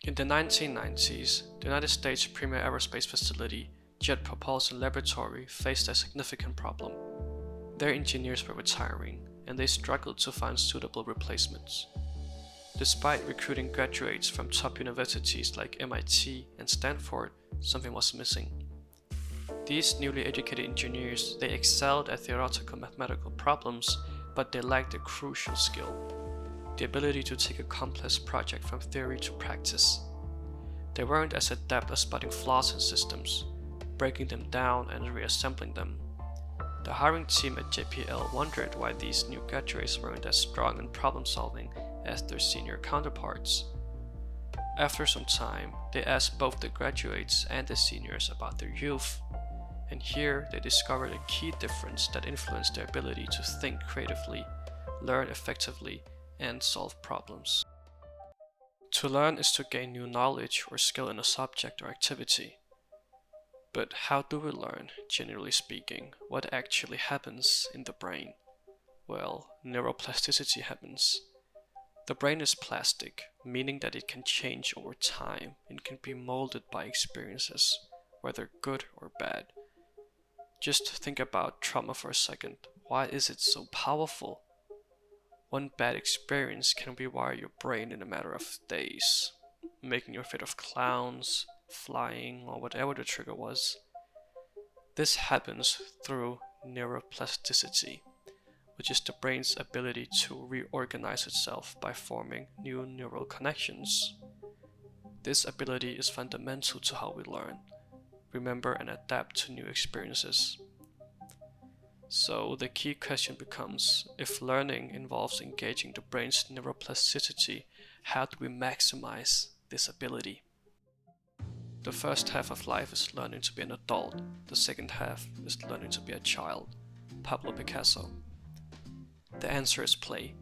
In the 1990s, the United States' premier aerospace facility, Jet Propulsion Laboratory, faced a significant problem. Their engineers were retiring, and they struggled to find suitable replacements. Despite recruiting graduates from top universities like MIT and Stanford, something was missing. These newly educated engineers, they excelled at theoretical mathematical problems, but they lacked a crucial skill: the ability to take a complex project from theory to practice. They weren't as adept at spotting flaws in systems, breaking them down and reassembling them. The hiring team at JPL wondered why these new graduates weren't as strong in problem solving as their senior counterparts. After some time, they asked both the graduates and the seniors about their youth, and here they discovered a key difference that influenced their ability to think creatively, learn effectively, and solve problems. To learn is to gain new knowledge or skill in a subject or activity. But how do we learn, generally speaking? What actually happens in the brain? Well, neuroplasticity happens. The brain is plastic, meaning that it can change over time and can be molded by experiences, whether good or bad. Just think about trauma for a second. Why is it so powerful? One bad experience can rewire your brain in a matter of days, making you afraid of clowns, flying, or whatever the trigger was. This happens through neuroplasticity, which is the brain's ability to reorganize itself by forming new neural connections. This ability is fundamental to how we learn, remember, and adapt to new experiences. So the key question becomes, if learning involves engaging the brain's neuroplasticity, how do we maximize this ability? The first half of life is learning to be an adult. The second half is learning to be a child. Pablo Picasso. The answer is play.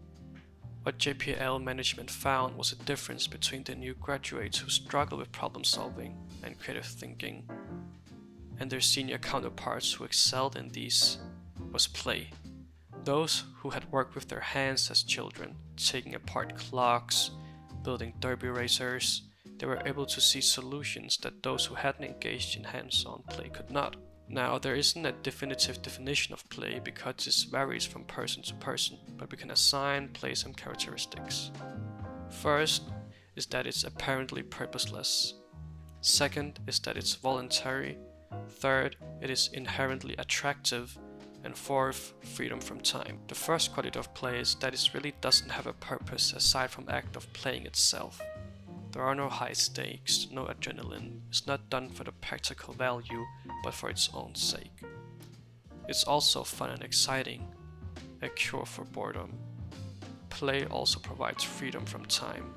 What JPL management found was a difference between the new graduates who struggle with problem solving and creative thinking, and their senior counterparts who excelled in these was play. Those who had worked with their hands as children, taking apart clocks, building derby racers, they were able to see solutions that those who hadn't engaged in hands-on play could not. Now, there isn't a definitive definition of play because this varies from person to person, but we can assign play some characteristics. First is that it's apparently purposeless. Second is that it's voluntary. Third, it is inherently attractive. And fourth, freedom from time. The first quality of play is that it really doesn't have a purpose aside from the act of playing itself. There are no high stakes, no adrenaline. It's not done for the practical value, but for its own sake. It's also fun and exciting, a cure for boredom. Play also provides freedom from time.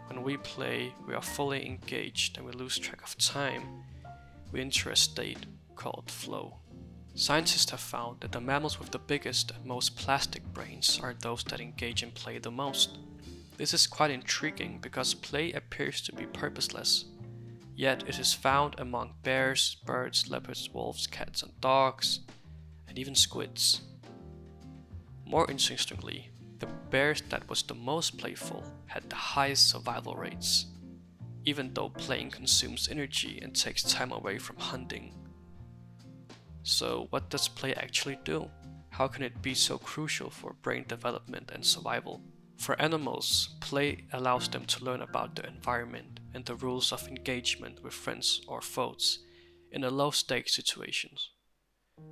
When we play, we are fully engaged and we lose track of time. We enter a state called flow. Scientists have found that the mammals with the biggest and most plastic brains are those that engage in play the most. This is quite intriguing because play appears to be purposeless, yet it is found among bears, birds, leopards, wolves, cats and dogs, and even squids. More interestingly, the bear that was the most playful had the highest survival rates, even though playing consumes energy and takes time away from hunting. So what does play actually do? How can it be so crucial for brain development and survival? For animals, play allows them to learn about the environment and the rules of engagement with friends or foes in a low-stakes situations.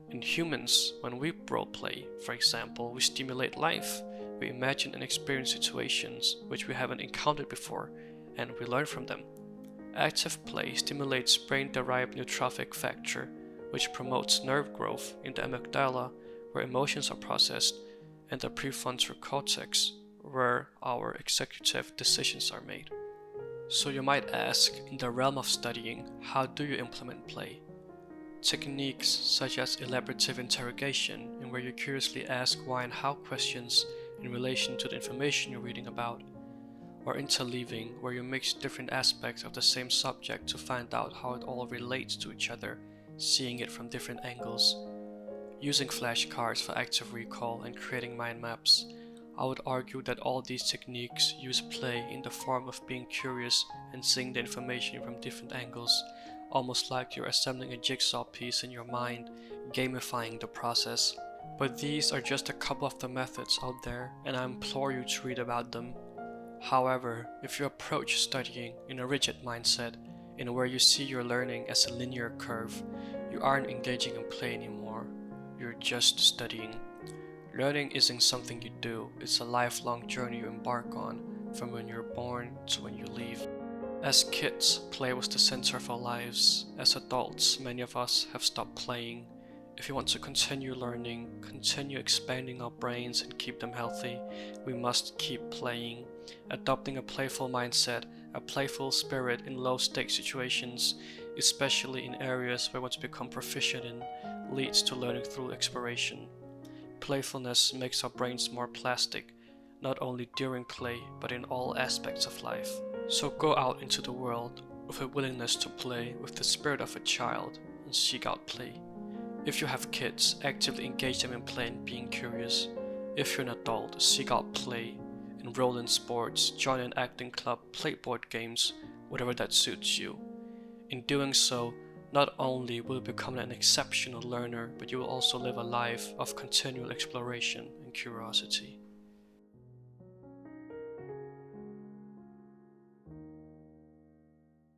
In humans, when we role-play, for example, we stimulate life. We imagine and experience situations which we haven't encountered before, and we learn from them. Active play stimulates brain-derived neurotrophic factor, which promotes nerve growth in the amygdala, where emotions are processed, and the prefrontal cortex, where our executive decisions are made. So you might ask, in the realm of studying, how do you implement play? Techniques such as elaborative interrogation, in where you curiously ask why and how questions in relation to the information you're reading about, or interleaving, where you mix different aspects of the same subject to find out how it all relates to each other, seeing it from different angles, using flashcards for active recall and creating mind maps, I would argue that all these techniques use play in the form of being curious and seeing the information from different angles, almost like you're assembling a jigsaw piece in your mind, gamifying the process. But these are just a couple of the methods out there, and I implore you to read about them. However, if you approach studying in a rigid mindset, in where you see your learning as a linear curve, you aren't engaging in play anymore. You're just studying. Learning isn't something you do, it's a lifelong journey you embark on, from when you're born to when you leave. As kids, play was the center of our lives. As adults, many of us have stopped playing. If we want to continue learning, continue expanding our brains and keep them healthy, we must keep playing. Adopting a playful mindset, a playful spirit in low-stakes situations, especially in areas where we want to become proficient in, leads to learning through exploration. Playfulness makes our brains more plastic, not only during play, but in all aspects of life. So go out into the world with a willingness to play with the spirit of a child and seek out play. If you have kids, actively engage them in play and being curious. If you're an adult, seek out play, enroll in sports, join an acting club, play board games, whatever that suits you. In doing so, not only will you become an exceptional learner, but you will also live a life of continual exploration and curiosity.